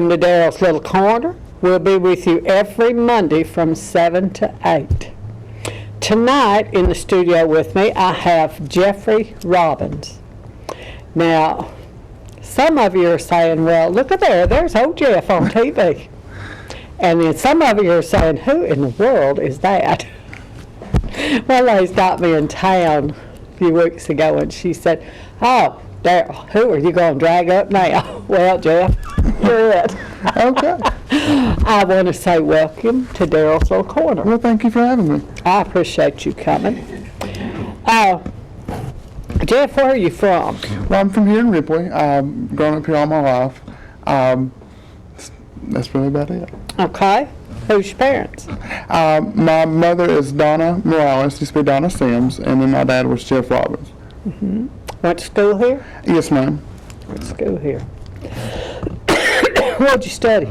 To Daryl's Little Corner. We'll be with you every Monday from 7 to 8. Tonight in the studio with me, I have Jeffery Robbins. Now, some of you are saying, well, look at there's old Jeff on TV. And then some of you are saying, who in the world is that? Well, they's got me in town a few weeks ago, and she said, oh, Daryl, who are you going to drag up now? Well, Jeff, you're it. Okay. I want to say welcome to Daryl's Little Corner. Well, thank you for having me. I appreciate you coming. Jeff, where are you from? Well, I'm from here in Ripley. I've grown up here all my life. That's really about it. Okay. Who's your parents? My mother is Donna Morales, used to be Donna Sims, and then my dad was Jeff Robbins. Mm-hmm. Went to school here? Yes, ma'am. Went to school here. What'd you study?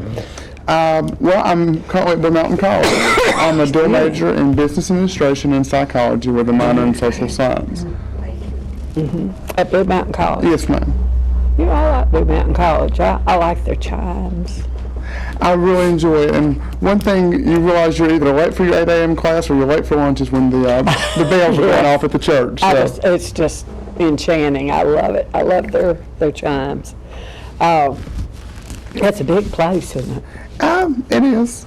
Well, I'm currently at Blue Mountain College. I'm a dual major in business administration and psychology with a minor in social science. Mm-hmm. At Blue Mountain College? Yes, ma'am. You know, I like Blue Mountain College. I like their chimes. I really enjoy it, and one thing you realize you're either late for your 8 a.m. class or you're late for lunch is when the bells are going off at the church. So. It's just enchanting. I love it. I love their chimes. That's a big place, isn't it? It is.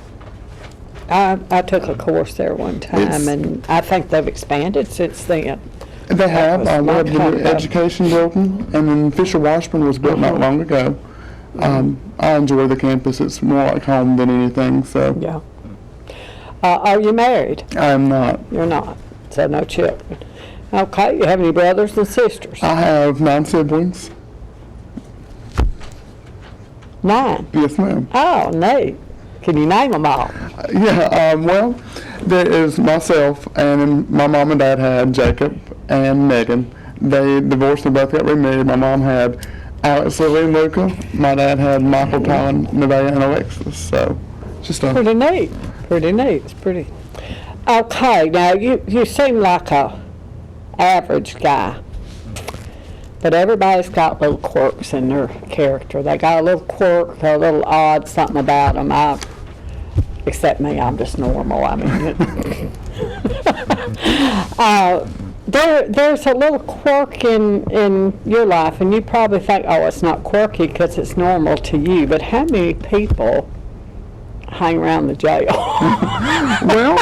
I took a course there one time, and I think they've expanded since then. They have. We have the new education building, and then Fisher Washburn was built not long ago. I enjoy the campus. It's more like home than anything. So. Yeah. Are you married? I am not. You're not. So no children. Okay. You have any brothers and sisters? I have 9 siblings. 9? Yes, ma'am. Oh, neat. Can you name them all? Yeah. Well, there is myself, and then my mom and dad had Jacob and Megan. They divorced and both got remarried. My mom had Alex, Lily, and Luca. My dad had Michael, Colin, Nevaeh, and Alexis. So, just pretty neat. Pretty neat. It's pretty. Okay, now you seem like a average guy, but everybody's got little quirks in their character. They got a little quirk, a little odd something about them. Except me, I'm just normal. I mean. There's a little quirk in your life, and you probably think, oh, it's not quirky because it's normal to you, but how many people hang around the jail? well,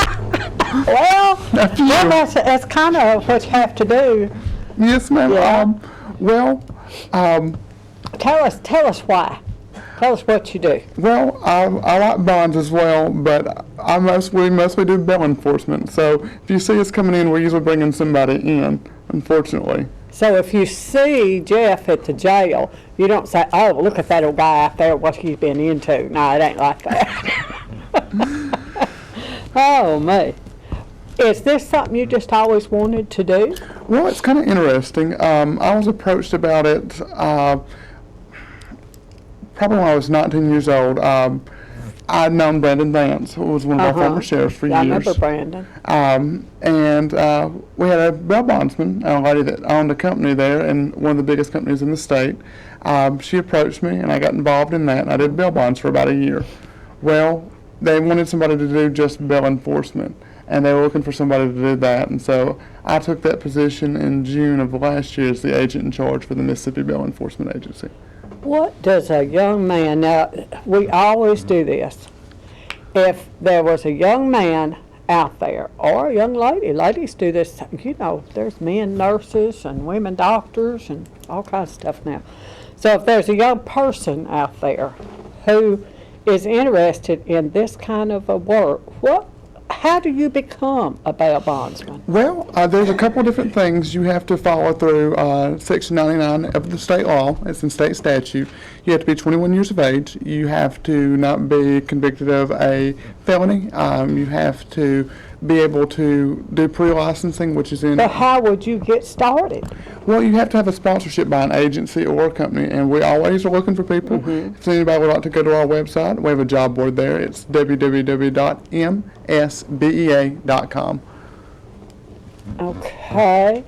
that's kind of what you have to do. Yes, ma'am. Yeah. Tell us why. Tell us what you do. Well, I like bonds as well, but we mostly do bail enforcement. So if you see us coming in, we're usually bringing somebody in, unfortunately. So if you see Jeff at the jail, you don't say, oh, look at that old guy out there, what he's been into. No, it ain't like that. Oh, me. Is this something you just always wanted to do? Well, it's kind of interesting. I was approached about it probably when I was 19 years old. I'd known Brandon Vance, who was one of our former sheriffs for years. I remember Brandon. And we had a bail bondsman, a lady that owned a company there, and one of the biggest companies in the state. She approached me, and I got involved in that, and I did bail bonds for about a year. Well, they wanted somebody to do just bail enforcement, and they were looking for somebody to do that, and so I took that position in June of last year as the agent in charge for the Mississippi Bail Enforcement Agency. What does a young man, now we always do this, if there was a young man out there, or a young lady, ladies do this, you know, there's men nurses and women doctors and all kinds of stuff now. So if there's a young person out there who is interested in this kind of a work, how do you become a bail bondsman? Well, there's a couple different things you have to follow through Section 99 of the state law. It's in state statute. You have to be 21 years of age. You have to not be convicted of a felony. You have to be able to do pre-licensing, which is in... So how would you get started? Well, you have to have a sponsorship by an agency or a company, and we always are looking for people. Mm-hmm. If anybody would like to go to our website, we have a job board there. It's www.msbea.com. Okay.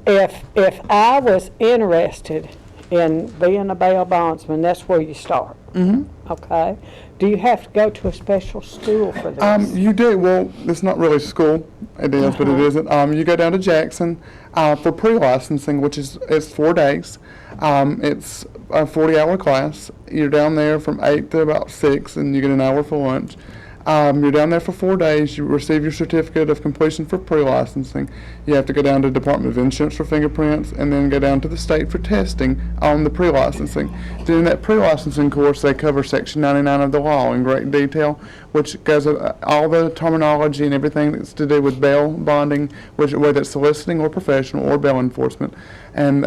If I was interested in being a bail bondsman, that's where you start. Okay. Do you have to go to a special school for this? You do. Well, it's not really school. It is, but it isn't. You go down to Jackson for pre-licensing, which is it's 4 days. It's a 40-hour class. You're down there from 8 to about 6, and you get an hour for lunch. You're down there for 4 days. You receive your certificate of completion for pre-licensing. You have to go down to the Department of Insurance for fingerprints, and then go down to the state for testing on the pre-licensing. During that pre-licensing course, they cover Section 99 of the law in great detail, which goes all the terminology and everything that's to do with bail bonding, whether it's soliciting or professional or bail enforcement. And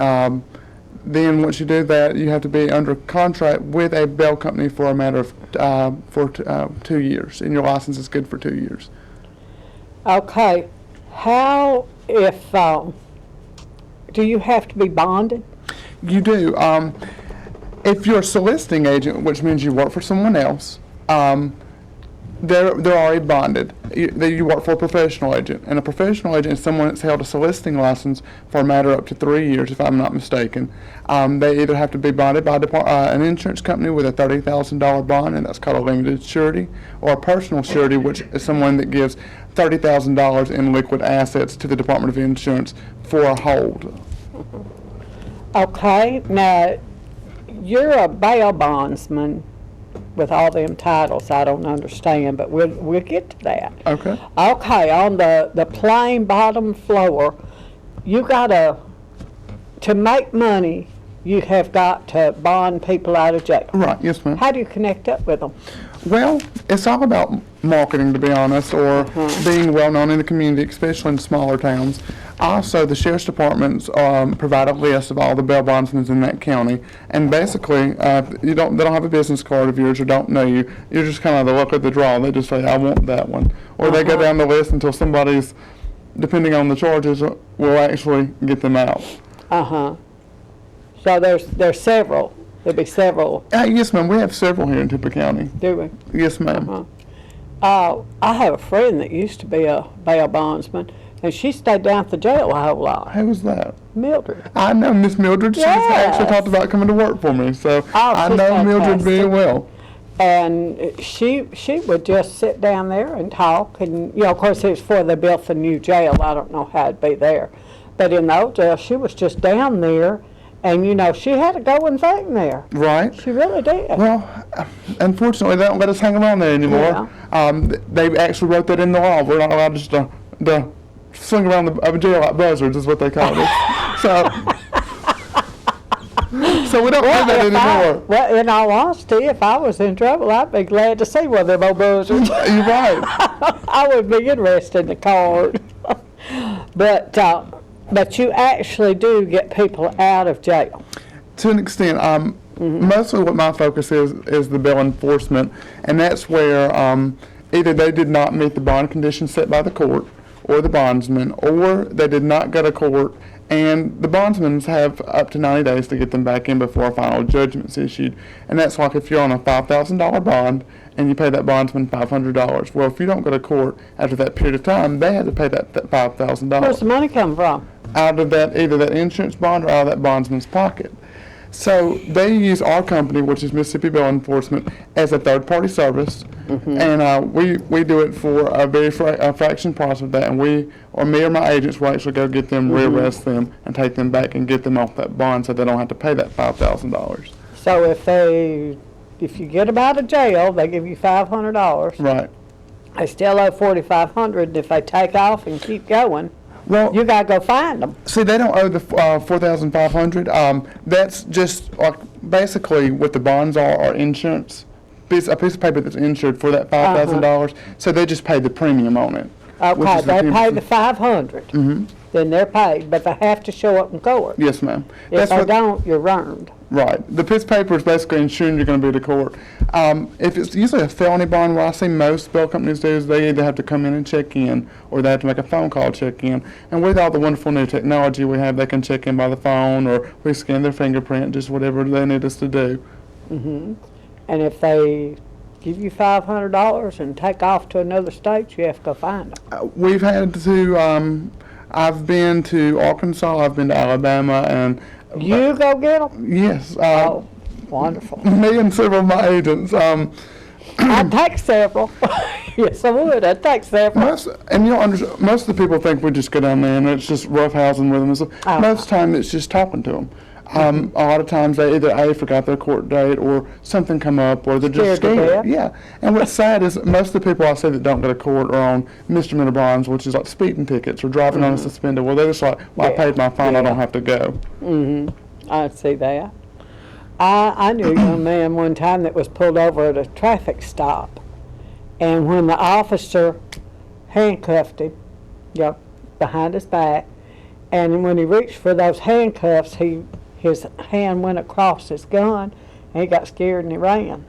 then once you do that, you have to be under contract with a bail company for a matter of 2 years, and your license is good for 2 years. Okay. How if do you have to be bonded? You do. If you're a soliciting agent, which means you work for someone else, they're already bonded. You work for a professional agent, and a professional agent is someone that's held a soliciting license for a matter up to 3 years, if I'm not mistaken. They either have to be bonded by an insurance company with a $30,000 bond, and that's called a limited surety, or a personal surety, which is someone that gives $30,000 in liquid assets to the Department of Insurance for a hold. Okay. Now, you're a bail bondsman with all them titles I don't understand, but we'll get to that. Okay. Okay, on the plain bottom floor, you gotta, to make money, you have got to bond people out of jail. Right, yes, ma'am. How do you connect up with them? Well, it's all about marketing, to be honest, or being well known in the community, especially in smaller towns. Also, the sheriff's departments provide a list of all the bail bondsmen in that county, and basically, they don't have a business card of yours or don't know you. You're just kind of the luck of the draw. They just say, "I want that one," or they go down the list until somebody's, depending on the charges, will actually get them out. So there's several. There'll be several. Yes, ma'am. We have several here in Tippah County. Do we? Yes, ma'am. I have a friend that used to be a bail bondsman, and she stayed down at the jail a whole lot. Who was that? Mildred. I know Miss Mildred. She's actually talked about coming to work for me, so I she's know Mildred very fantastic. well. And she would just sit down there and talk, and of course it was before they built the new jail. I don't know how it'd be there, but in the old jail, she was just down there, and she had a going thing there. Right. She really did. Well, unfortunately, they don't let us hang around there anymore. They actually wrote that in the law. We're not allowed just to swing around the jail like buzzards, is what they call it. So we don't do that anymore. Well, in all honesty, if I was in trouble, I'd be glad to see one of them old buzzards. You're right. I would be interested in the card. But you actually do get people out of jail. To an extent, mostly what my focus is the bail enforcement, and that's where either they did not meet the bond conditions set by the court or the bondsman, or they did not go to court, and the bondsmen have up to 90 days to get them back in before a final judgment's issued. And that's like if you're on a $5,000 bond and you pay that bondsman $500. Well, if you don't go to court after that period of time, they had to pay that $5,000. Where's the money come from? Out of either that insurance bond or out of that bondsman's pocket. So they use our company, which is Mississippi Bail Enforcement, as a third-party service, and we do it for a very fraction price of that, and me or my agents will actually go get them, rearrest them, and take them back and get them off that bond so they don't have to pay that $5,000. So if you get them out of jail, they give you $500. Right. They still owe $4,500, and if they take off and keep going, well, you gotta go find them. See, they don't owe the $4,500. That's just like basically what the bonds are insurance. A piece of paper that's insured for that $5,000. So they just pay the premium on it. Okay, they pay the $500. Then they're paid, but they have to show up in court. Yes, ma'am. If they don't, you're earned. Right. The piece of paper is basically ensuring you're going to be to court. If it's usually a felony bond, what I see most bail companies do is they either have to come in and check in, or they have to make a phone call check in. And with all the wonderful new technology we have, they can check in by the phone, or we scan their fingerprint, just whatever they need us to do. And if they give you $500 and take off to another state, you have to go find them. We've had to, I've been to Arkansas, I've been to Alabama, and you go get them? yes, wonderful. Me and several of my agents. I'd take several. Yes, I would. I'd take several. Most of the people think we just go down there and it's just roughhousing with them. And stuff. Most of the time, it's just talking to them. A lot of times they either A, forgot their court date, or something come up, or they're just Scared to scared. death. Yeah. And what's sad is most of the people I see that don't go to court are on misdemeanor bonds, which is like speeding tickets or driving on a suspended. Well, they're just like, well, I paid my fine, I don't have to go. I see that. I knew a young man one time that was pulled over at a traffic stop, and when the officer handcuffed him, behind his back, and when he reached for those handcuffs, his hand went across his gun, and he got scared and he ran.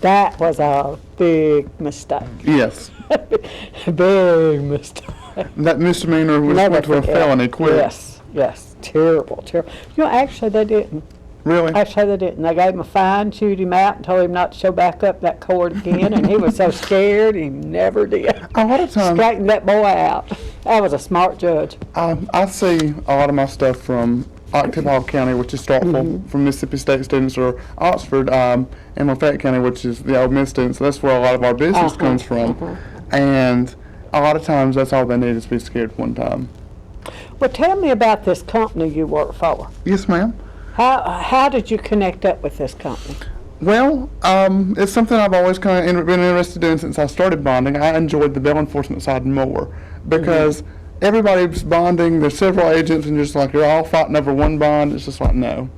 That was a big mistake. Yes. Big mistake. That misdemeanor was Never went to a forget. felony quick. Yes, terrible. Actually they didn't. Really? Actually they didn't. They gave him a fine, chewed him out, and told him not to show back up that court again, and he was so scared he never did. A lot of times, Straightened that boy out. That was a smart judge. I see a lot of my stuff from Octave County, which is Starkville, from Mississippi State students, or Oxford, and Lafayette County, which is the Ole Miss students. That's where a lot of our business comes from. And a lot of times that's all they need is to be scared one time. Well, tell me about this company you work for. Yes, ma'am. How did you connect up with this company? Well, it's something I've always kind of been interested in since I started bonding. I enjoyed the bail enforcement side more because everybody's bonding. There's several agents, and just like you're all fighting over one bond. It's just like no.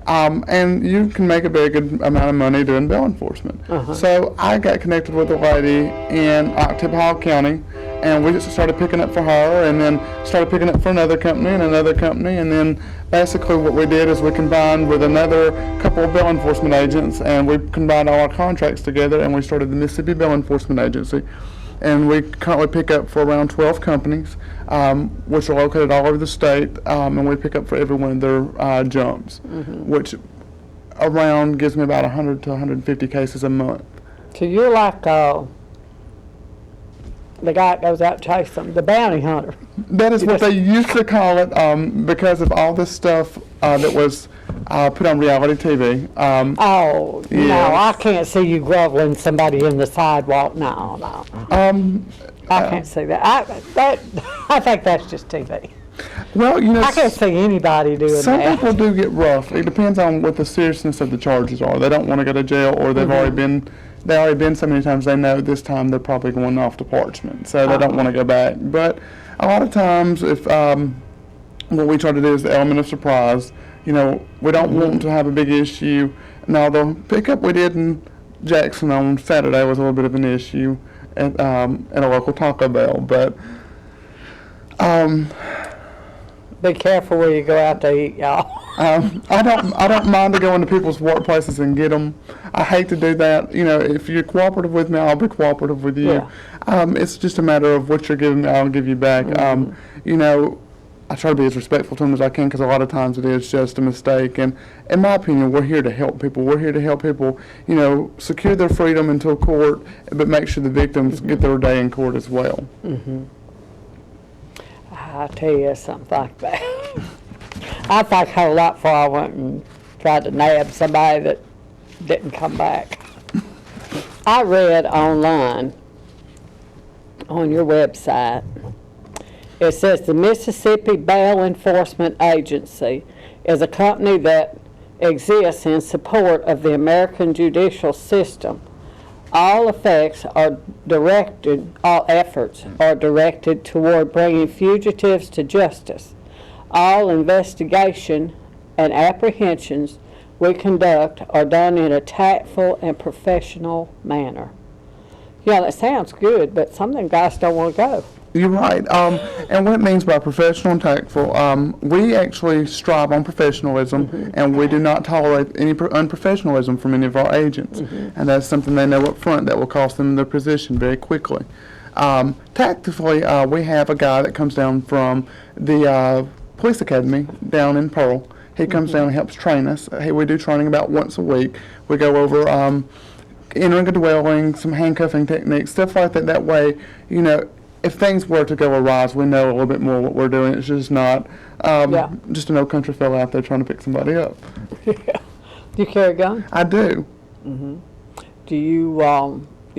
And you can make a very good amount of money doing bail enforcement. So I got connected with a lady in Octave County, and we just started picking up for her, and then started picking up for another company, and then basically what we did is we combined with another couple of bail enforcement agents, and we combined all our contracts together, and we started the Mississippi Bail Enforcement Agency. And we currently pick up for around 12 companies, which are located all over the state, and we pick up for every one of their jumps, which around gives me about 100 to 150 cases a month. So you're like the guy that goes out chasing them, the bounty hunter. That is what they used to call it because of all this stuff that was put on reality TV. No, I can't see you groveling somebody in the sidewalk. No. I can't see that. I think that's just TV. Well, I can't see anybody doing some that. people do get rough. It depends on what the seriousness of the charges are. They don't want to go to jail, or they've already been so many times they know this time they're probably going off to parchment, so they don't want to go back. But a lot of times, if what we try to do is the element of surprise. We don't want to have a big issue. Now, the pickup we did in Jackson on Saturday was a little bit of an issue at a local Taco Bell, but be careful where you go out to eat, y'all. I don't mind to go into people's workplaces and get them. I hate to do that. If you're cooperative with me, I'll be cooperative with you. Yeah. It's just a matter of what you're giving me, I'll give you back. I try to be as respectful to them as I can because a lot of times it is just a mistake. And in my opinion, we're here to help people. We're here to help people, secure their freedom until court, but make sure the victims get their day in court as well. I'll tell you something like that. I think a whole lot before I went and tried to nab somebody that didn't come back. I read online on your website, it says the Mississippi Bail Enforcement Agency is a company that exists in support of the American judicial system. All efforts are directed toward bringing fugitives to justice. All investigation and apprehensions we conduct are done in a tactful and professional manner. That sounds good, but some of them guys don't want to go. You're right. And what it means by professional and tactful, we actually strive on professionalism, and we do not tolerate any unprofessionalism from any of our agents. And that's something they know up front that will cost them their position very quickly. Tactfully, we have a guy that comes down from the police academy down in Pearl. He comes down and helps train us. We do training about once a week. We go over entering a dwelling, some handcuffing techniques, stuff like that. That way, if things were to go awry, we know a little bit more what we're doing. It's just not Yeah. just an old country fella out there trying to pick somebody up. Do you carry a gun? I do. Do you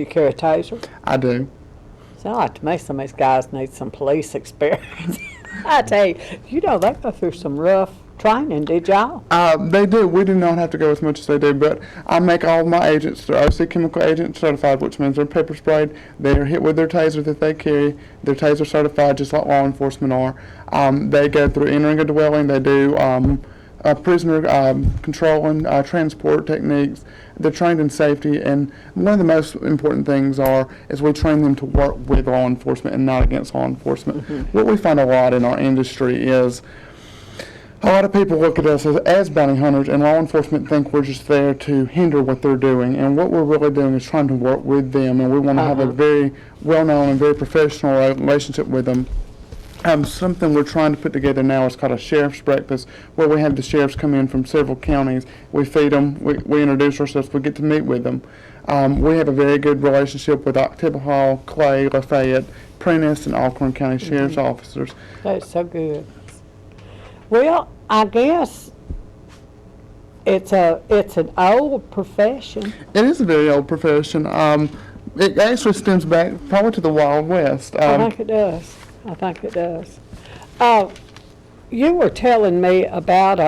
carry a taser? I do. Sound like to me some of these guys need some police experience. I tell you, they go through some rough training, did y'all? They do. We do not have to go as much as they do, but I make all of my agents, they're OC chemical agent certified, which means they're pepper sprayed. They are hit with their taser that they carry. They're taser certified, just like law enforcement are. They go through entering a dwelling. They do prisoner control and transport techniques. They're trained in safety, and one of the most important things is we train them to work with law enforcement and not against law enforcement. What we find a lot in our industry is a lot of people look at us as bounty hunters, and law enforcement think we're just there to hinder what they're doing. And what we're really doing is trying to work with them, and we want to have a very well-known and very professional relationship with them. Something we're trying to put together now is called a sheriff's breakfast, where we have the sheriffs come in from several counties. We feed them, we introduce ourselves, we get to meet with them. We have a very good relationship with Octavia Hall, Clay, Lafayette, Prentice, and Alcorn County Sheriff's officers. That's so good. Well, I guess it's an old profession. It is a very old profession. It actually stems back probably to the Wild West. I think it does. You were telling me about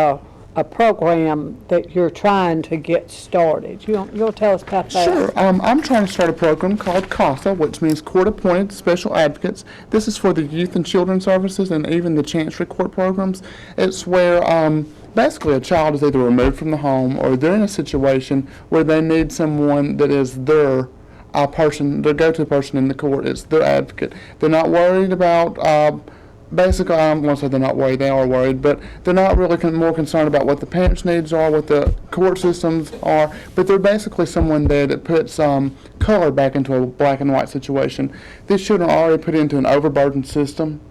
a program that you're trying to get started. You'll tell us about that? Sure. I'm trying to start a program called CASA, which means Court-Appointed Special Advocates. This is for the Youth and Children's Services and even the Chancery Court programs. It's where basically a child is either removed from the home or they're in a situation where they need someone that is their their go-to person in the court. It's their advocate. They're not worried about basically, I don't want to say they're not worried, they are worried, but they're not really more concerned about what the parents' needs are, what the court systems are, but they're basically someone there that puts color back into a black and white situation. These children are already put into an overburdened system,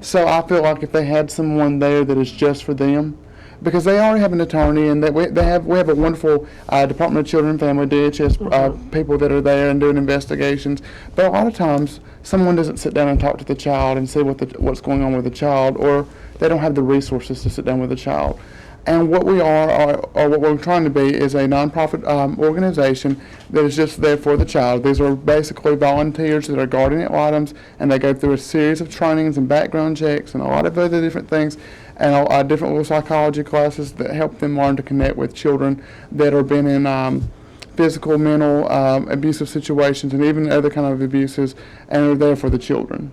so I feel like if they had someone there that is just for them, because they already have an attorney, and we have a wonderful Department of Children and Family, DHS people that are there and doing investigations. But a lot of times, someone doesn't sit down and talk to the child and see what's going on with the child, or they don't have the resources to sit down with the child. And what we are, or what we're trying to be, is a nonprofit organization that is just there for the child. These are basically volunteers that are guardian ad litems, and they go through a series of trainings and background checks and a lot of other different things, and different little psychology classes that help them learn to connect with children that are been in physical, mental, abusive situations, and even other kind of abuses, and are there for the children.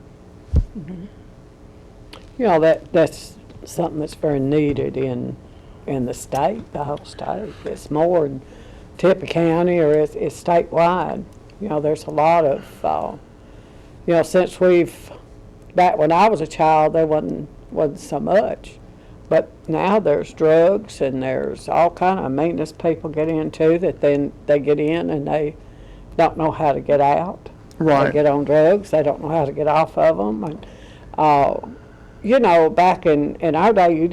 That's something that's very needed in the state, the whole state. It's more in Tippah County, or it's statewide. There's a lot of, since back when I was a child, there wasn't so much. But now there's drugs, and there's all kind of meanness people get into, that then they get in and they don't know how to get out. Right. They get on drugs, they don't know how to get off of them. And, back in our day, we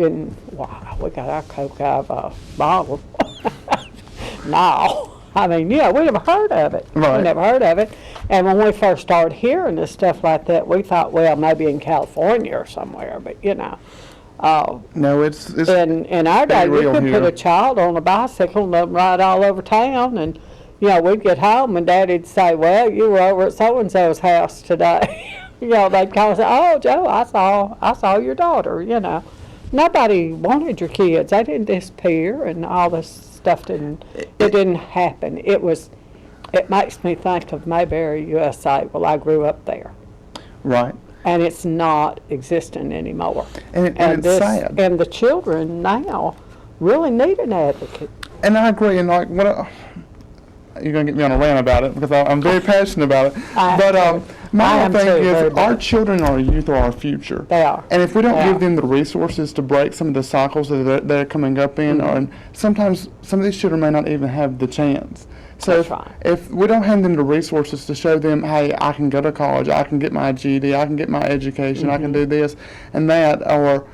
got our Coke out of a bottle. No. I mean, we never heard of it. Right. We never heard of it. And when we first started hearing this stuff like that, we thought, well, maybe in California or somewhere, but no, it's in our day, we could put a child on a bicycle and let them ride all over town, and we'd get home and Daddy'd say, well, you were over at so-and-so's house today. They'd call and say, oh, Joe, I saw your daughter. Nobody wanted your kids. They didn't disappear, and all this stuff didn't happen. It makes me think of Mayberry, USA. Well, I grew up there. Right. And it's not existing anymore. And it's sad. And the children now really need an advocate. And I agree. And you're going to get me on a rant about it, because I'm very passionate about it. But my thing is, our children, our youth, are our future. They are. And if we don't give them the resources to break some of the cycles that they're coming up in, or sometimes some of these children may not even have the chance. So if we don't hand them the resources to show them, hey, I can go to college, I can get my GED, I can get my education, I can do this and that, or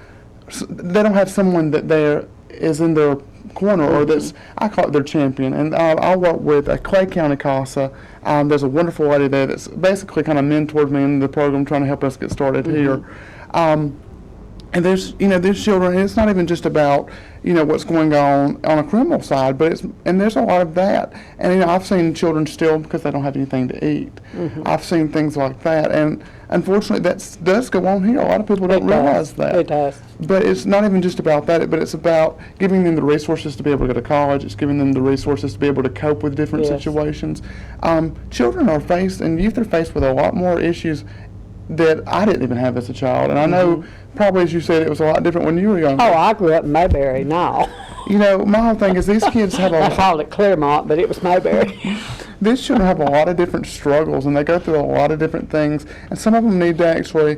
they don't have someone that they're is in their corner, or that's, I call it their champion. And I work with Clay County CASA. There's a wonderful lady there that's basically kind of mentored me in the program, trying to help us get started here. And there's children, and it's not even just about, what's going on a criminal side, but there's a lot of that. And, I've seen children steal because they don't have anything to eat. I've seen things like that. And unfortunately, that does go on here. A lot of people don't realize that. It does. But it's not even just about that, but it's about giving them the resources to be able to go to college. It's giving them the resources to be able to cope with different situations. Children are faced, and youth are faced with a lot more issues that I didn't even have as a child. And I know, probably as you said, it was a lot different when you were younger. Oh, I grew up in Mayberry now. My whole thing is these kids have I called it Claremont, but it was Mayberry. These children have a lot of different struggles, and they go through a lot of different things, and some of them need to actually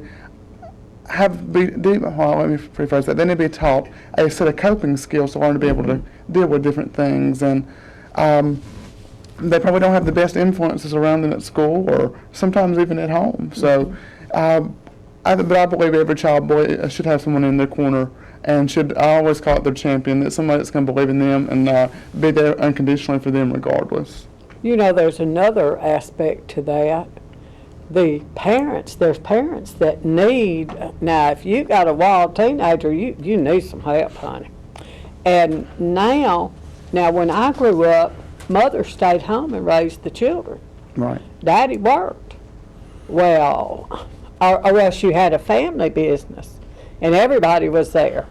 let me rephrase that. They need to be taught a set of coping skills to learn to be able to deal with different things, and they probably don't have the best influences around them at school or sometimes even at home. So, I believe every child should have someone in their corner, and I always call it their champion, that's somebody that's going to believe in them and be there unconditionally for them regardless. There's another aspect to that. There's parents that need, now if you got a wild teenager, you need some help, honey. And now when I grew up, mother stayed home and raised the children. Right. Daddy worked. Well, or else you had a family business and everybody was there.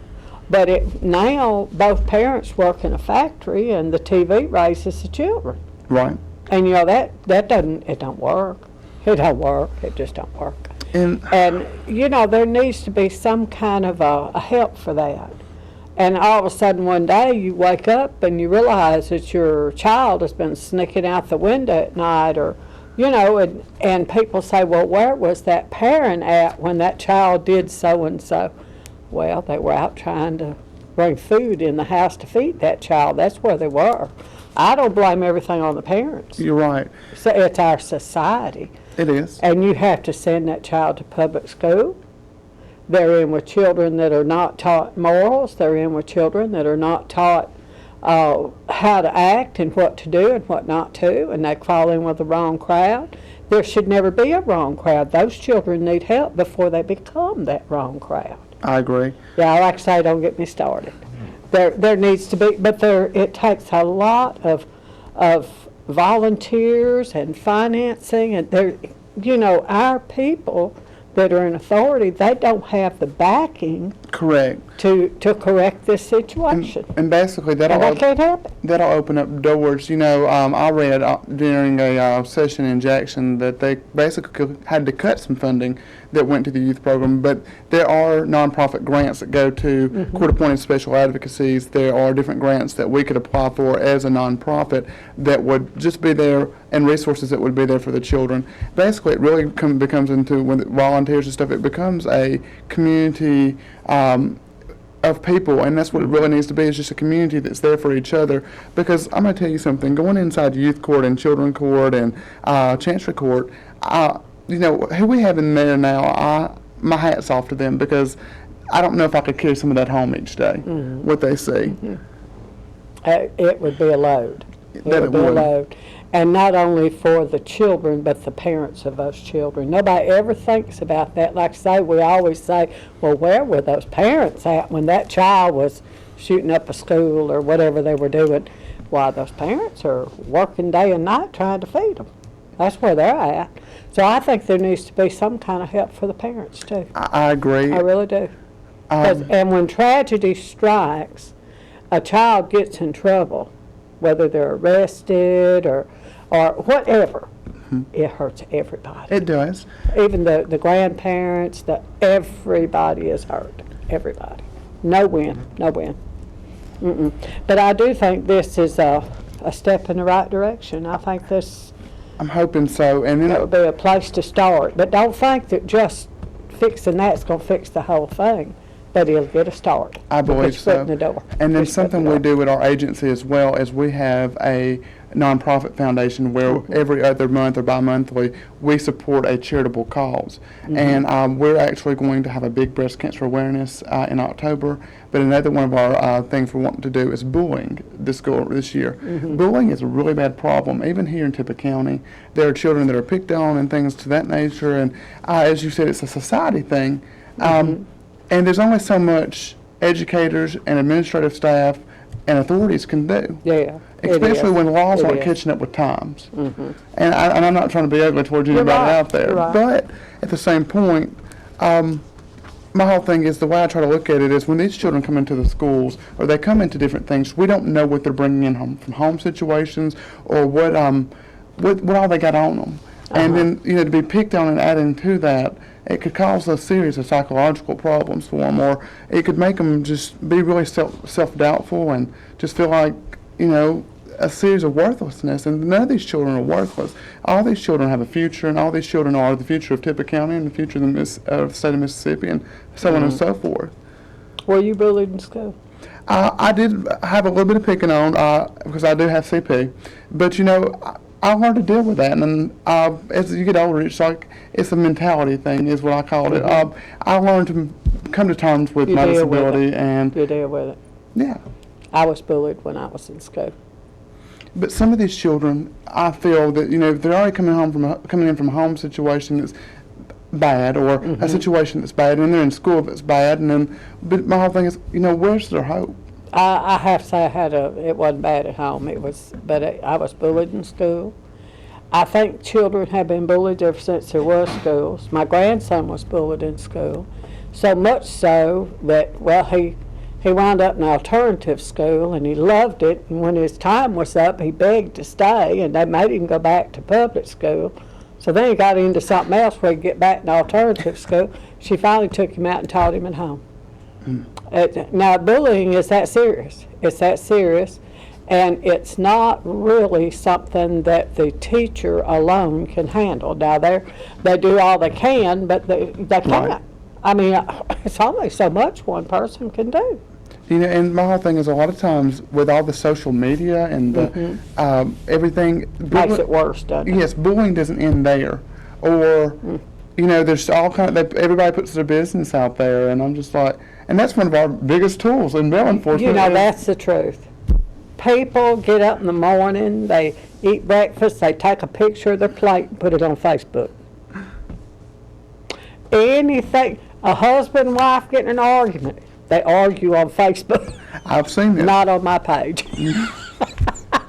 But now both parents work in a factory and the TV raises the children. Right. And that don't work. It don't work. It just don't work. And there needs to be some kind of a help for that. And all of a sudden one day you wake up and you realize that your child has been sneaking out the window at night, or and people say, well, where was that parent at when that child did so and so? Well, they were out trying to bring food in the house to feed that child. That's where they were. I don't blame everything on the parents. You're right. So it's our society. It is. And you have to send that child to public school. They're in with children that are not taught morals. They're in with children that are not taught how to act and what to do and what not to, and they fall in with the wrong crowd. There should never be a wrong crowd. Those children need help before they become that wrong crowd. I agree. Yeah, like I say, don't get me started. There needs to be, but it takes a lot of volunteers and financing, and our people that are in authority, they don't have the backing. Correct. To correct this situation. And basically that'll open up doors. I read during a session in Jackson that they basically had to cut some funding that went to the youth program, but there are nonprofit grants that go to court-appointed special advocacies. There are different grants that we could apply for as a nonprofit that would just be there, and resources that would be there for the children. Basically, it really becomes into, when volunteers and stuff, it becomes a community of people, and that's what it really needs to be, is just a community that's there for each other. Because I'm going to tell you something, going inside youth court and children court and chancery court, who we have in there now, my hat's off to them, because I don't know if I could carry some of that home each day, what they see. It would be a load. It would be a load. And not only for the children, but the parents of those children. Nobody ever thinks about that. Like I say, we always say, well, where were those parents at when that child was shooting up a school or whatever they were doing? Why, those parents are working day and night trying to feed them. That's where they're at. So I think there needs to be some kind of help for the parents, too. I agree. I really do. And when tragedy strikes, a child gets in trouble, whether they're arrested or whatever, it hurts everybody. It does. Even the grandparents, everybody is hurt. Everybody. No win. But I do think this is a step in the right direction. I think I'm hoping so. And then that would be a place to start. But don't think that just fixing that's going to fix the whole thing. but he'll get a start. I believe Put your foot so. in the door. And then Put your foot in something the we door. do at our agency as well is we have a nonprofit foundation where every other month or bi-monthly we support a charitable cause. And we're actually going to have a big breast cancer awareness in October. But another one of our things we're wanting to do is bullying this year. Bullying is a really bad problem, even here in Tippah County. There are children that are picked on and things to that nature. And as you said, it's a society thing. And there's only so much educators and administrative staff and authorities can do. Yeah. it Especially is. when laws It aren't is. catching up with times. And I'm not trying to be ugly towards You're anybody right. out there. You're right. But at the same point, my whole thing is the way I try to look at it is when these children come into the schools or they come into different things, we don't know what they're bringing in from home situations or what all they got on them. And then, to be picked on and adding to that, it could cause a series of psychological problems for them, or it could make them just be really self-doubtful and just feel like, a series of worthlessness. And none of these children are worthless. All these children have a future, and all these children are the future of Tippah County and the future of the state of Mississippi, and so on and so forth. Were you bullied in school? I did have a little bit of picking on because I do have CP, but I learned to deal with that, and then as you get older, it's a mentality thing, is what I called it. I learned to come to terms with my disability, and You deal with it. yeah. I was bullied when I was in school. But some of these children, I feel that if they're already coming in from a home situation that's bad, or a situation that's bad, and they're in school that's bad, but my whole thing is, where's their hope? I have to say it wasn't bad at home. I was bullied in school. I think children have been bullied ever since there was schools. My grandson was bullied in school, so much so that, he wound up in an alternative school and he loved it. And when his time was up, he begged to stay, and they made him go back to public school. So then he got into something else where he'd get back in alternative school. She finally took him out and taught him at home. Now, bullying is that serious. It's that serious, and it's not really something that the teacher alone can handle. Now, they do all they can, but they can't. Right. I mean, it's only so much one person can do. And my whole thing is a lot of times with all the social media and everything. Makes it worse, doesn't it? Yes, bullying doesn't end there. Or, there's all everybody puts their business out there, and I'm just like, and that's one of our biggest tools in law enforcement. That's the truth. People get up in the morning, they eat breakfast, they take a picture of their plate and put it on Facebook. Anything, a husband and wife getting in an argument, they argue on Facebook. I've seen it. Not on my page.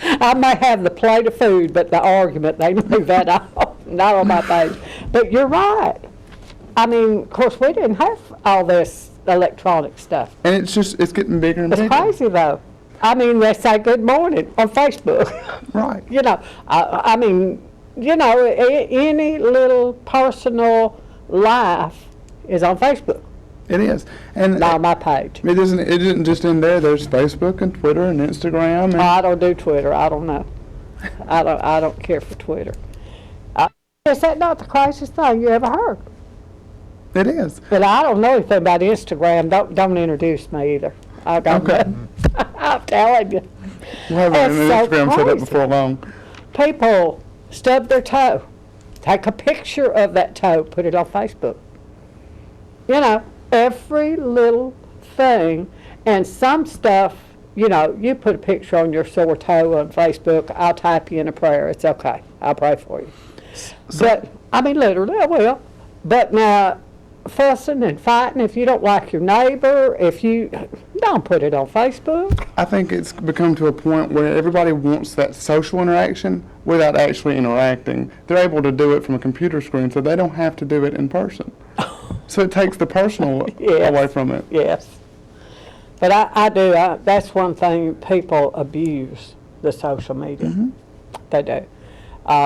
I may have the plate of food, but the argument, they leave that off, not on my page. But you're right. I mean, of course, we didn't have all this electronic stuff. And it's getting bigger and It's bigger. crazy, though. I mean, they say good morning on Facebook. Right. I mean, any little personal life is on Facebook. It is. And Not on my page. it isn't just in there. There's Facebook and Twitter and Instagram. And I don't do Twitter. I don't know. I don't care for Twitter. Is that not the craziest thing you ever heard? it is. But I don't know anything about Instagram. Don't introduce me either. I got Okay. I'm telling you. We'll have It's an so Instagram set up crazy. before long. People stub their toe, take a picture of that toe, put it on Facebook. Every little thing, and some stuff, you put a picture on your sore toe on Facebook, I'll type you in a prayer. It's okay. I'll pray for you. But, I mean, literally, I will. But now, fussing and fighting, if you don't like your neighbor, don't put it on Facebook. I think it's become to a point where everybody wants that social interaction without actually interacting. They're able to do it from a computer screen, so they don't have to do it in person. So it takes the personal Yes. away from it. Yes. But I do. That's one thing, people abuse the social media. They do.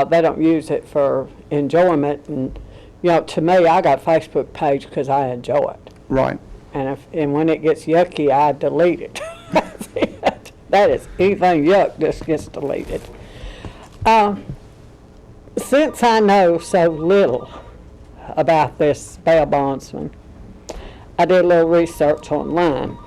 They don't use it for enjoyment. And, to me, I got a Facebook page because I enjoy it. Right. And when it gets yucky, I delete it. That's it. That is, anything yuck just gets deleted. Since I know so little about this bail bondsman, I did a little research online.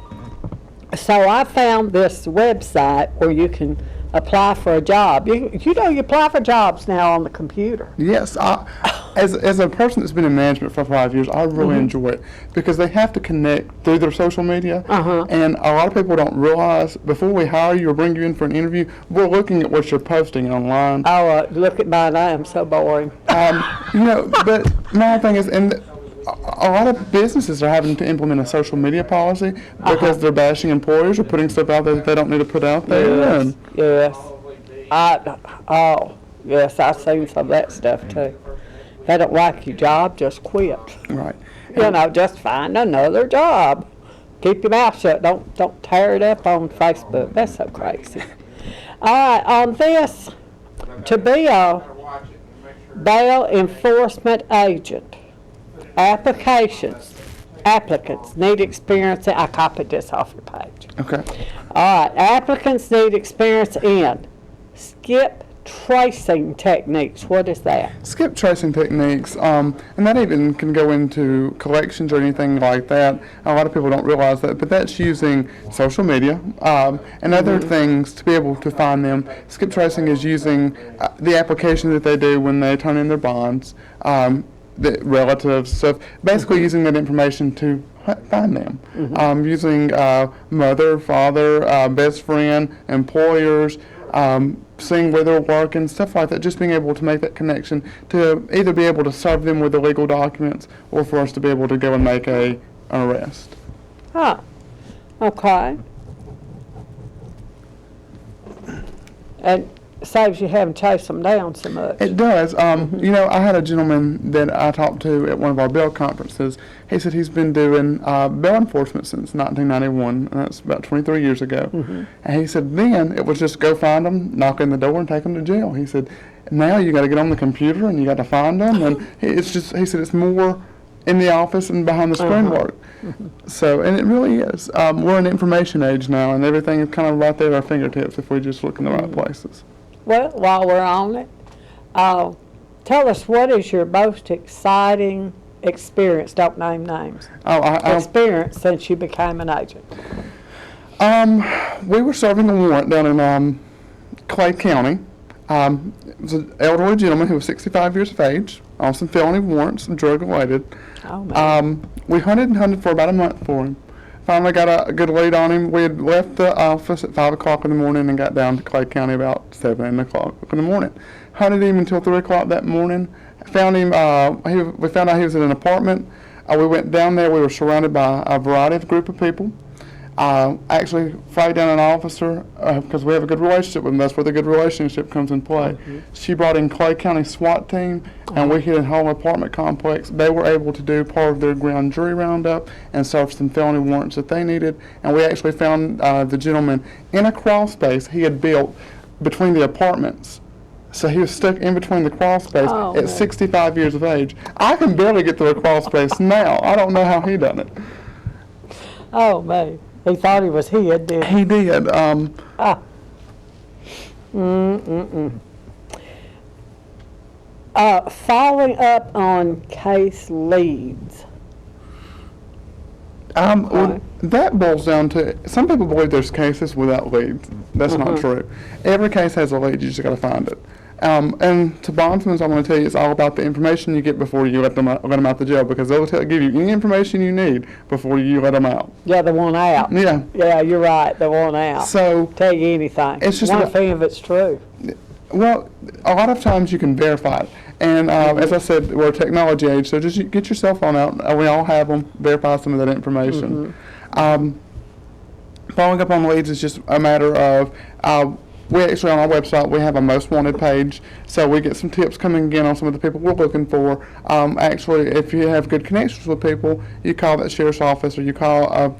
So I found this website where you can apply for a job. You apply for jobs now on the computer. Yes, as a person that's been in management for 5 years, I really enjoy it because they have to connect through their social media. And a lot of people don't realize before we hire you or bring you in for an interview, we're looking at what you're posting online. Oh, look at mine. I am so boring. But my thing is, and a lot of businesses are having to implement a social media policy because they're bashing employers or putting stuff out there that they don't need to put out there. Yes. Yes, I've seen some of that stuff too. If they don't like your job, just quit. Right. Just find another job. Keep your mouth shut. Don't tear it up on Facebook. That's so crazy. All right, on this, to be a bail enforcement agent, applicants need experience in, I copied this off your page. Okay. All right, applicants need experience in skip tracing techniques. What is that? Skip tracing techniques, and that even can go into collections or anything like that. A lot of people don't realize that, but that's using social media and other things to be able to find them. Skip tracing is using the application that they do when they turn in their bonds, the relatives, stuff, basically using that information to find them. Using mother, father, best friend, employers, seeing where they're working, stuff like that, just being able to make that connection to either be able to serve them with the legal documents or for us to be able to go and make an arrest. Okay. And saves you having to chase them down so much. It does. I had a gentleman that I talked to at one of our bail conferences. He said he's been doing bail enforcement since 1991, and that's about 23 years ago. And he said then it was just go find them, knock on the door, and take them to jail. He said now you got to get on the computer and you got to find them, and he said it's more in the office and behind the screen work. So, and it really is. We're in an information age now, and everything is kind of right there at our fingertips if we just look in the right places. Well, while we're on it, tell us what is your most exciting experience, don't name names, experience since you became an agent? We were serving a warrant down in Clay County. It was an elderly gentleman who was 65 years of age on some felony warrants, some drug related. Oh, man. We hunted for about a month for him. Finally got a good lead on him. We had left the office at 5 o'clock in the morning and got down to Clay County about 7 o'clock in the morning. Hunted him until 3 o'clock that morning. Found him. We found out he was in an apartment. We went down there. We were surrounded by a variety of group of people. Actually flagged down an officer because we have a good relationship with them. That's where the good relationship comes in play. She brought in Clay County SWAT team, and we hit a whole apartment complex. They were able to do part of their grand jury roundup and serve some felony warrants that they needed. And we actually found the gentleman in a crawl space he had built between the apartments. So he was stuck in between the crawl space at 65 years of age. I can barely get through a crawl space now. I don't know how he done it. Oh, man. He thought he was hid, didn't he? He did. Following up on case leads. Well, that boils down to, some people believe there's cases without leads. That's not true. Every case has a lead, you just got to find it. And to bondsmen, I'm going to tell you, it's all about the information you get before you let them out the jail, because they'll give you any information you need before you let them out. Yeah, the one out. Yeah. Yeah, you're right, the one out. So tell you anything. It's just one thing if it's true. Well, a lot of times you can verify it. And as I said, we're a technology age, so just get your cell phone out. We all have them. Verify some of that information. Following up on leads is just a matter of, we actually on our website, we have a most wanted page, so we get some tips coming in on some of the people we're looking for. Actually, if you have good connections with people, you call that sheriff's office or you call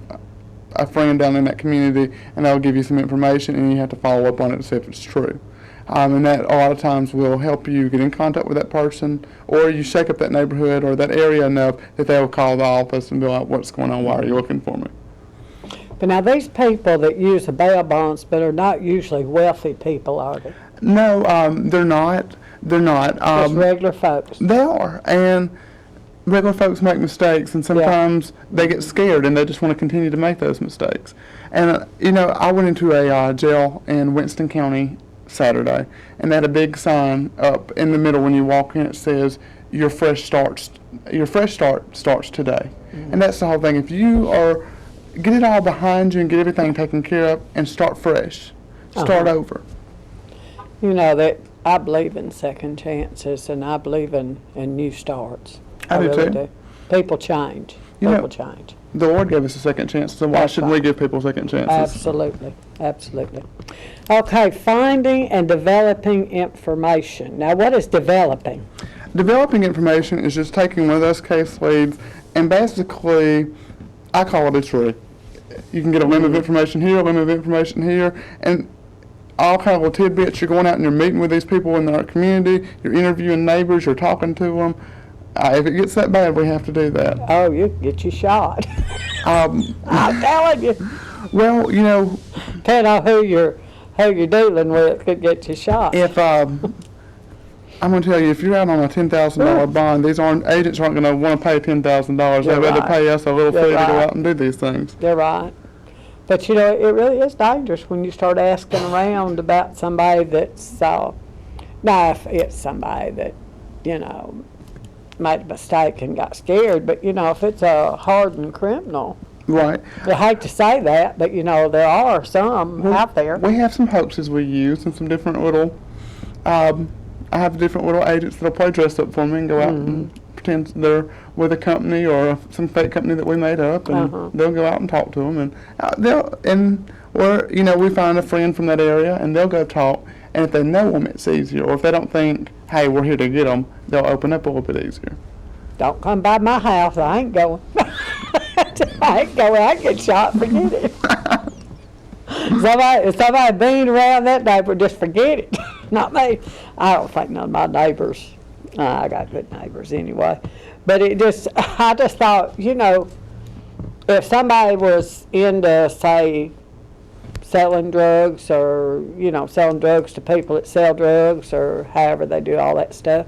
a friend down in that community, and they'll give you some information, and you have to follow up on it to see if it's true. And that a lot of times will help you get in contact with that person, or you shake up that neighborhood or that area enough that they will call the office and be like, what's going on, why are you looking for me? But now these people that use a bail bondsman are not usually wealthy people, are they? No, they're not. They're not. Just regular folks. They are. And regular folks make mistakes, and sometimes they get scared and they just want to continue to make those mistakes. And I went into a jail in Winston County Saturday, and they had a big sign up in the middle when you walk in. It says, your fresh start starts today. And that's the whole thing. If you get it all behind you and get everything taken care of and start fresh, start over. That I believe in second chances, and I believe in new starts. I do really too. do. People change. People change. The Lord gave us a second chance, so why shouldn't we give people second chances? Absolutely. Absolutely. Okay, finding and developing information. Now, what is developing? Developing information is just taking one of those case leads and basically, I call it a tree. You can get a limb of information here, a limb of information here, and all kind of little tidbits. You're going out and you're meeting with these people in our community, you're interviewing neighbors, you're talking to them. If it gets that bad, we have to do that. Oh, you get you shot. I'm telling you. Well, depending on who you're dealing with, could get you shot. If I'm going to tell you, if you're out on a $10,000 bond, these agents aren't going to want to pay $10,000. They'd rather pay us a little fee to go out and do these things. They're right. But, it really is dangerous when you start asking around about somebody that's, now if it's somebody that, made a mistake and got scared, but, if it's a hardened criminal. Right. I hate to say that, but, there are some out there. We have some hoaxes we use and some different little, I have different little agents that'll play dress up for me and go out and pretend they're with a company or some fake company that we made up, and they'll go out and talk to them, and we find a friend from that area, and they'll go talk, and if they know them, it's easier, or if they don't think, hey, we're here to get them, they'll open up a little bit easier. Don't come by my house, I ain't going. I ain't going, I get shot, forget it. Somebody being around that neighbor, just forget it. Not me. I don't think none of my neighbors, I got good neighbors anyway. But I just thought, if somebody was into, say, selling drugs or, selling drugs to people that sell drugs or however they do all that stuff,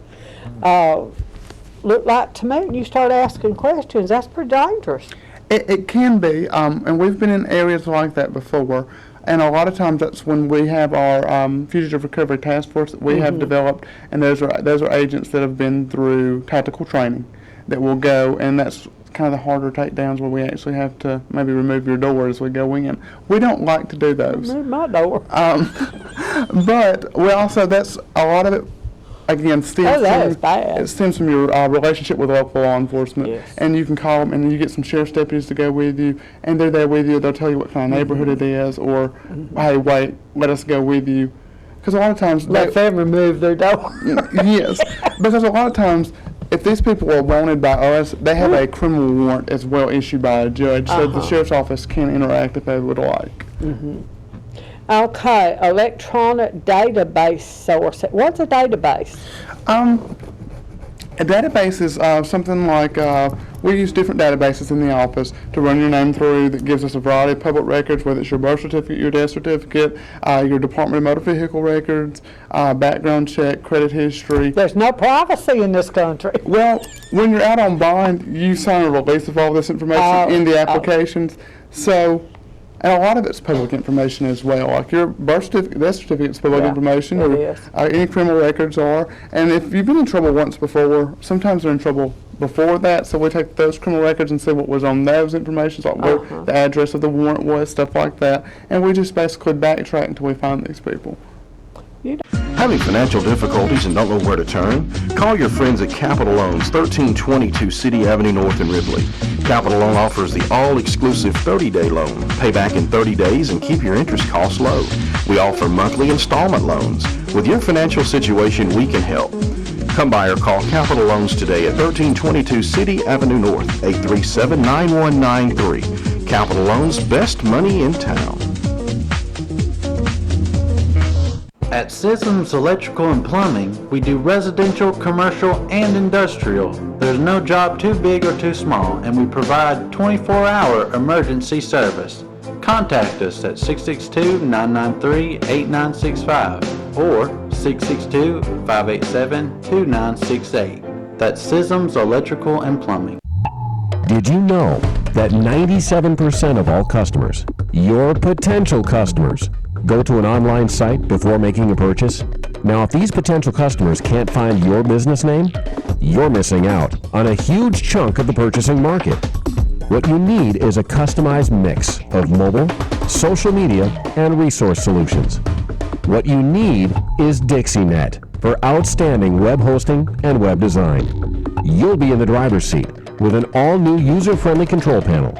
looked like to me, you start asking questions, that's pretty dangerous. It can be, and we've been in areas like that before. And a lot of times that's when we have our Fugitive Recovery Task Force that we have developed, and those are agents that have been through tactical training that will go, and that's kind of the harder takedowns where we actually have to maybe remove your door as we go in. We don't like to do those. Remove my door. But we also, that's a lot of it. Again, it stems from your relationship with local law enforcement, and you can call them, and you get some sheriff's deputies to go with you, and they're there with you. They'll tell you what kind of neighborhood it is, or hey, wait, let us go with you, because a lot of times let them remove their door. Yes, because a lot of times, if these people are wanted by us, they have a criminal warrant as well issued by a judge, so the sheriff's office can interact if they would like. Okay, electronic database source. What's a database? A database is something like, we use different databases in the office to run your name through that gives us a variety of public records, whether it's your birth certificate, your death certificate, your Department of Motor Vehicle records, background check, credit history. There's no privacy in this country. Well, when you're out on bond, you sign a release of all this information in the applications. So, and a lot of it's public information as well, like your birth certificate, death certificate is public information, or any criminal records are. And if you've been in trouble once before, sometimes they're in trouble before that, so we take those criminal records and see what was on those information, like where the address of the warrant was, stuff like that. And we just basically backtrack until we find these people. Having financial difficulties and don't know where to turn? Call your friends at Capital Loans, 1322 City Avenue North in Ripley. Capital Loan offers the all-exclusive 30-day loan. Pay back in 30 days and keep your interest costs low. We offer monthly installment loans. With your financial situation, we can help. Come by or call Capital Loans today at 1322 City Avenue North, 837-9193. Capital Loans, best money in town. At Systems Electrical and Plumbing, we do residential, commercial, and industrial. There's no job too big or too small, and we provide 24-hour emergency service. Contact us at 662-993-8965 or 662-587-2968. That's Sisms Electrical and Plumbing. Did you know that 97% of all customers, your potential customers, go to an online site before making a purchase? Now, if these potential customers can't find your business name, you're missing out on a huge chunk of the purchasing market. What you need is a customized mix of mobile, social media, and resource solutions. What you need is DixieNet for outstanding web hosting and web design. You'll be in the driver's seat with an all-new user-friendly control panel.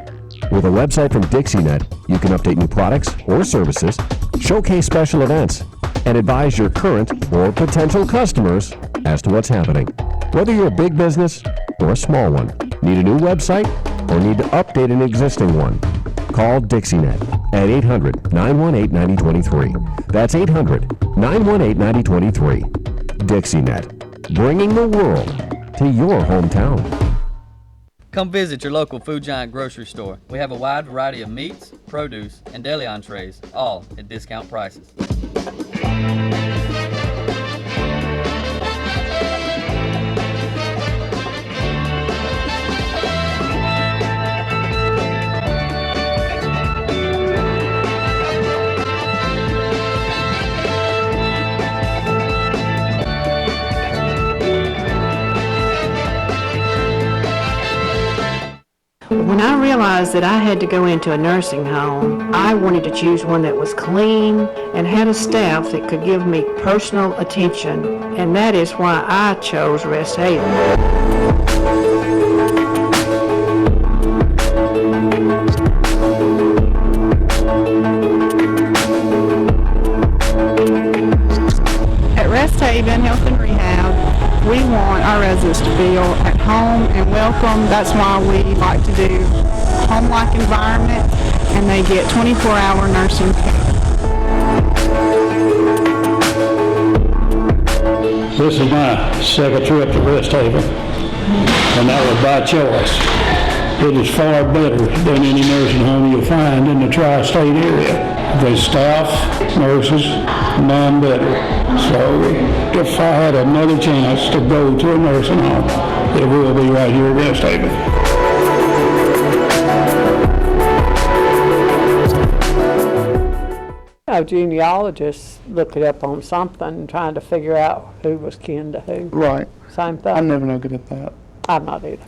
With a website from DixieNet, you can update new products or services, showcase special events, and advise your current or potential customers as to what's happening. Whether you're a big business or a small one, need a new website or need to update an existing one, call DixieNet at 800-918-9023. That's 800-918-9023. DixieNet, bringing the world to your hometown. Come visit your local Food Giant grocery store. We have a wide variety of meats, produce, and deli entrees, all at discount prices. When I realized that I had to go into a nursing home, I wanted to choose one that was clean and had a staff that could give me personal attention, and that is why I chose Rest Haven. At Rest Haven Health and Rehab, we want our residents to feel at home and welcome. That's why we like to do home-like environment, and they get 24-hour nursing care. This is my second trip to Rest Haven, and that was by choice. It is far better than any nursing home you'll find in the tri-state area. The staff, nurses, none better. So if I had another chance to go to a nursing home, it will be right here at Rest Haven. Genealogists look it up on something, trying to figure out who was kin to who. Right. Same thing. I'm never no good at that. I'm not either.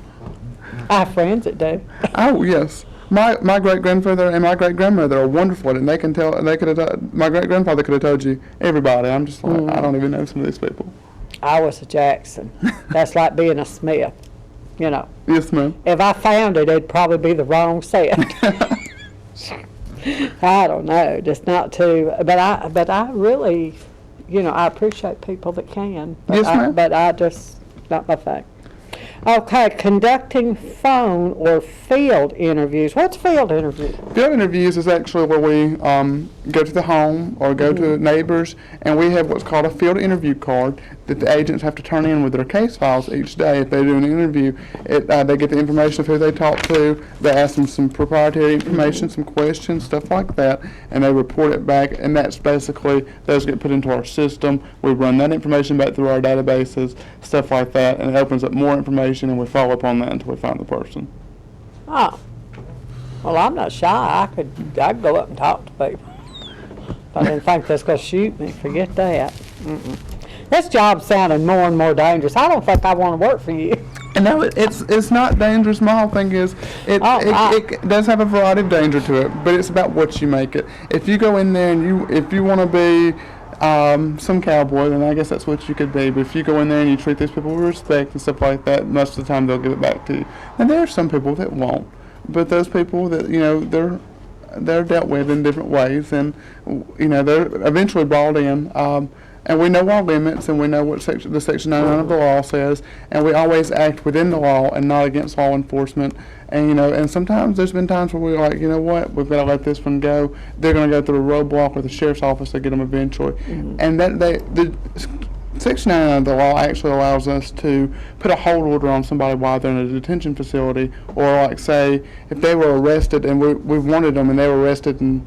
I have friends that do. Oh, yes. My great-grandfather and my great-grandmother are wonderful at it, and they can tell, my great-grandfather could have told you everybody. I'm just like, I don't even know some of these people. I was a Jackson. That's like being a Smith, you know. Yes, ma'am. If I found it, it'd probably be the wrong set. I don't know, just not to, but I really, you know, I appreciate people that can. But Yes, ma'am. But I just, not my thing. Okay, conducting phone or field interviews. What's field interview? Field interviews is actually where we go to the home or go to neighbors, and we have what's called a field interview card that the agents have to turn in with their case files each day. If they do an interview, they get the information of who they talked to, they ask them some proprietary information, some questions, stuff like that, and they report it back, and that's basically, those get put into our system. We run that information back through our databases, stuff like that, and it opens up more information, and we follow up on that until we find the person. Oh, well, I'm not shy. I'd go up and talk to people. If I didn't think that's going to shoot me, forget that. This job's sounding more and more dangerous. I don't think I want to work for you. And no, it's not dangerous. My whole thing is, it does have a variety of danger to it, but it's about what you make it. If you go in there and if you want to be some cowboy, then I guess that's what you could be. But if you go in there and you treat these people with respect and stuff like that, most of the time they'll give it back to you. And there are some people that won't, but those people that, you know, they're dealt with in different ways, and you know, they're eventually brought in. And we know our limits, and we know what the Section 99 of the law says, and we always act within the law and not against law enforcement. And you know, and sometimes there's been times where we're like, you know what, we've got to let this one go. They're going to go through a roadblock with the sheriff's office to get them eventually. And the Section 99 of the law actually allows us to put a hold order on somebody while they're in a detention facility, or like say, if they were arrested and we wanted them and they were arrested in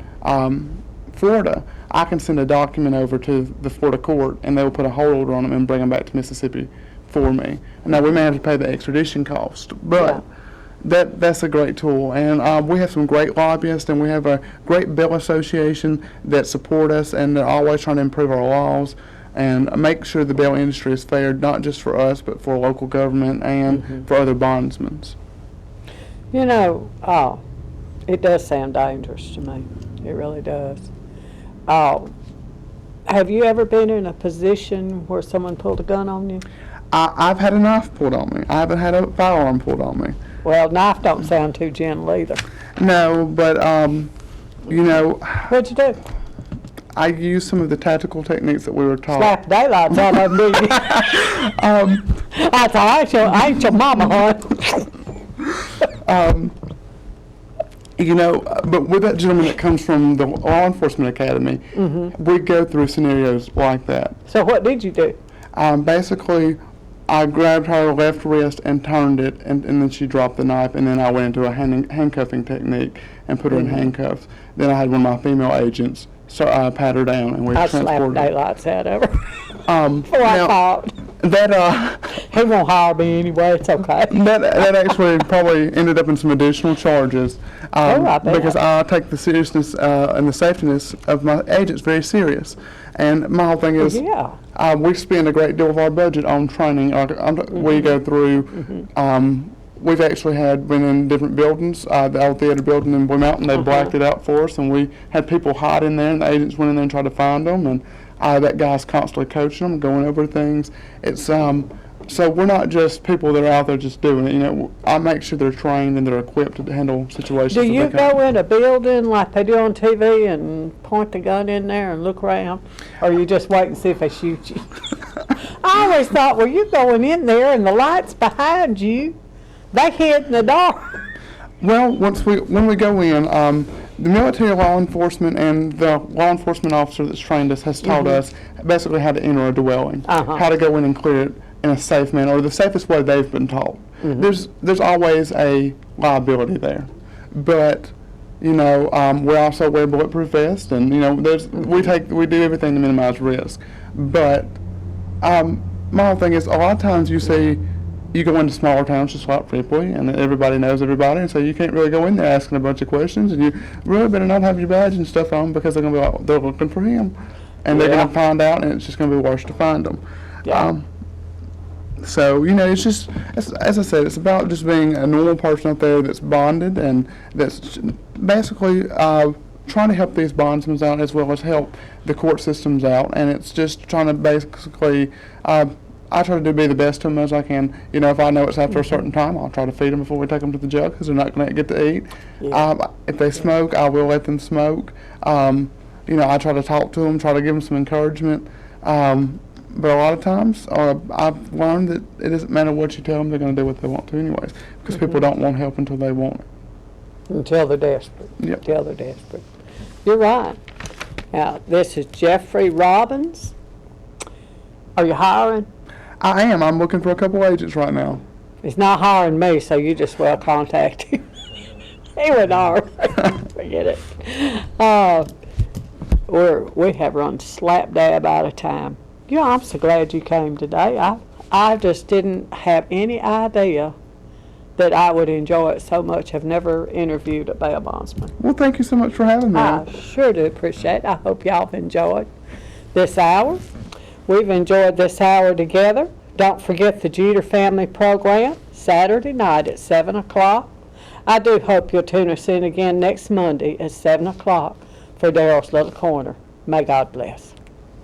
Florida, I can send a document over to the Florida court, and they will put a hold order on them and bring them back to Mississippi for me. Now, we may have to pay the extradition cost, but that's a great tool. And we have some great lobbyists, and we have a great bill association that support us, and they're always trying to improve our laws and make sure the bail industry is fair, not just for us, but for local government and for other bondsmen. You know, it does sound dangerous to me. It really does. Have you ever been in a position where someone pulled a gun on you? I've had a knife pulled on me. I haven't had a firearm pulled on me. Well, knife don't sound too gentle either. No, but, you know. What'd you do? I used some of the tactical techniques that we were taught. Slap the daylights out of me. I thought, I ain't your mama, hon. You know, but with that gentleman that comes from the Law Enforcement Academy, we go through scenarios like that. So what did you do? Basically, I grabbed her left wrist and turned it, and then she dropped the knife, and then I went into a handcuffing technique and put her in handcuffs. Then I had one of my female agents pat her down, and we transported her. I slapped daylights out of her. I thought. He won't hire me anyway, it's okay. That actually probably ended up in some additional charges I bet. because I take the seriousness and the safetyness of my agents very serious. And my whole thing is, we spend a great deal of our budget on training. We go through, we've actually been in different buildings. The old theater building in Blue Mountain, they blacked it out for us, and we had people hide in there, and the agents went in there and tried to find them. And that guy's constantly coaching them, going over things. It's so we're not just people that are out there just doing it. You know, I make sure they're trained and they're equipped to handle situations. Do you go in a building like they do on TV and point the gun in there and look around, or you just wait and see if they shoot you? I always thought, well, you're going in there and the light's behind you. They hid in the dark. Well, when we go in, the military law enforcement and the law enforcement officer that's trained us has taught us basically how to enter a dwelling, how to go in and clear it in a safe manner, or the safest way they've been taught. There's always a liability there, but you know, we also wear bulletproof vests, and you know, we do everything to minimize risk. But my whole thing is, a lot of times you go into smaller towns just like Ripley, and everybody knows everybody, and so you can't really go in there asking a bunch of questions, and you really better not have your badge and stuff on, because they're going to be like, they're looking for him, and they're going to find out, and it's just going to be worse to find them. So, you know, it's just, as I said, it's about just being a normal person out there that's bonded and that's basically trying to help these bondsmen out as well as help the court systems out, and it's just trying to basically I try to be the best to them as I can. You know, if I know it's after a certain time, I'll try to feed them before we take them to the jail, because they're not going to get to eat. If they smoke, I will let them smoke. You know, I try to talk to them, try to give them some encouragement. But a lot of times, I've learned that it doesn't matter what you tell them, they're going to do what they want to anyways, because people don't want help until they want it. Until they're desperate. Yep. Until they're desperate. You're right. Now, this is Jeffery Robbins. Are you hiring? I am. I'm looking for a couple agents right now. He's not hiring me, so you just well contact him. He would hire. Forget it. We have run slap dab out of time. Yeah, I'm so glad you came today. I just didn't have any idea that I would enjoy it so much. I've never interviewed a bail bondsman. Well, thank you so much for having me. I sure do appreciate it. I hope y'all have enjoyed this hour. We've enjoyed this hour together. Don't forget the Jeter Family Program, Saturday night at 7 o'clock. I do hope you'll tune us in again next Monday at 7 o'clock for Daryl's Little Corner. May God bless.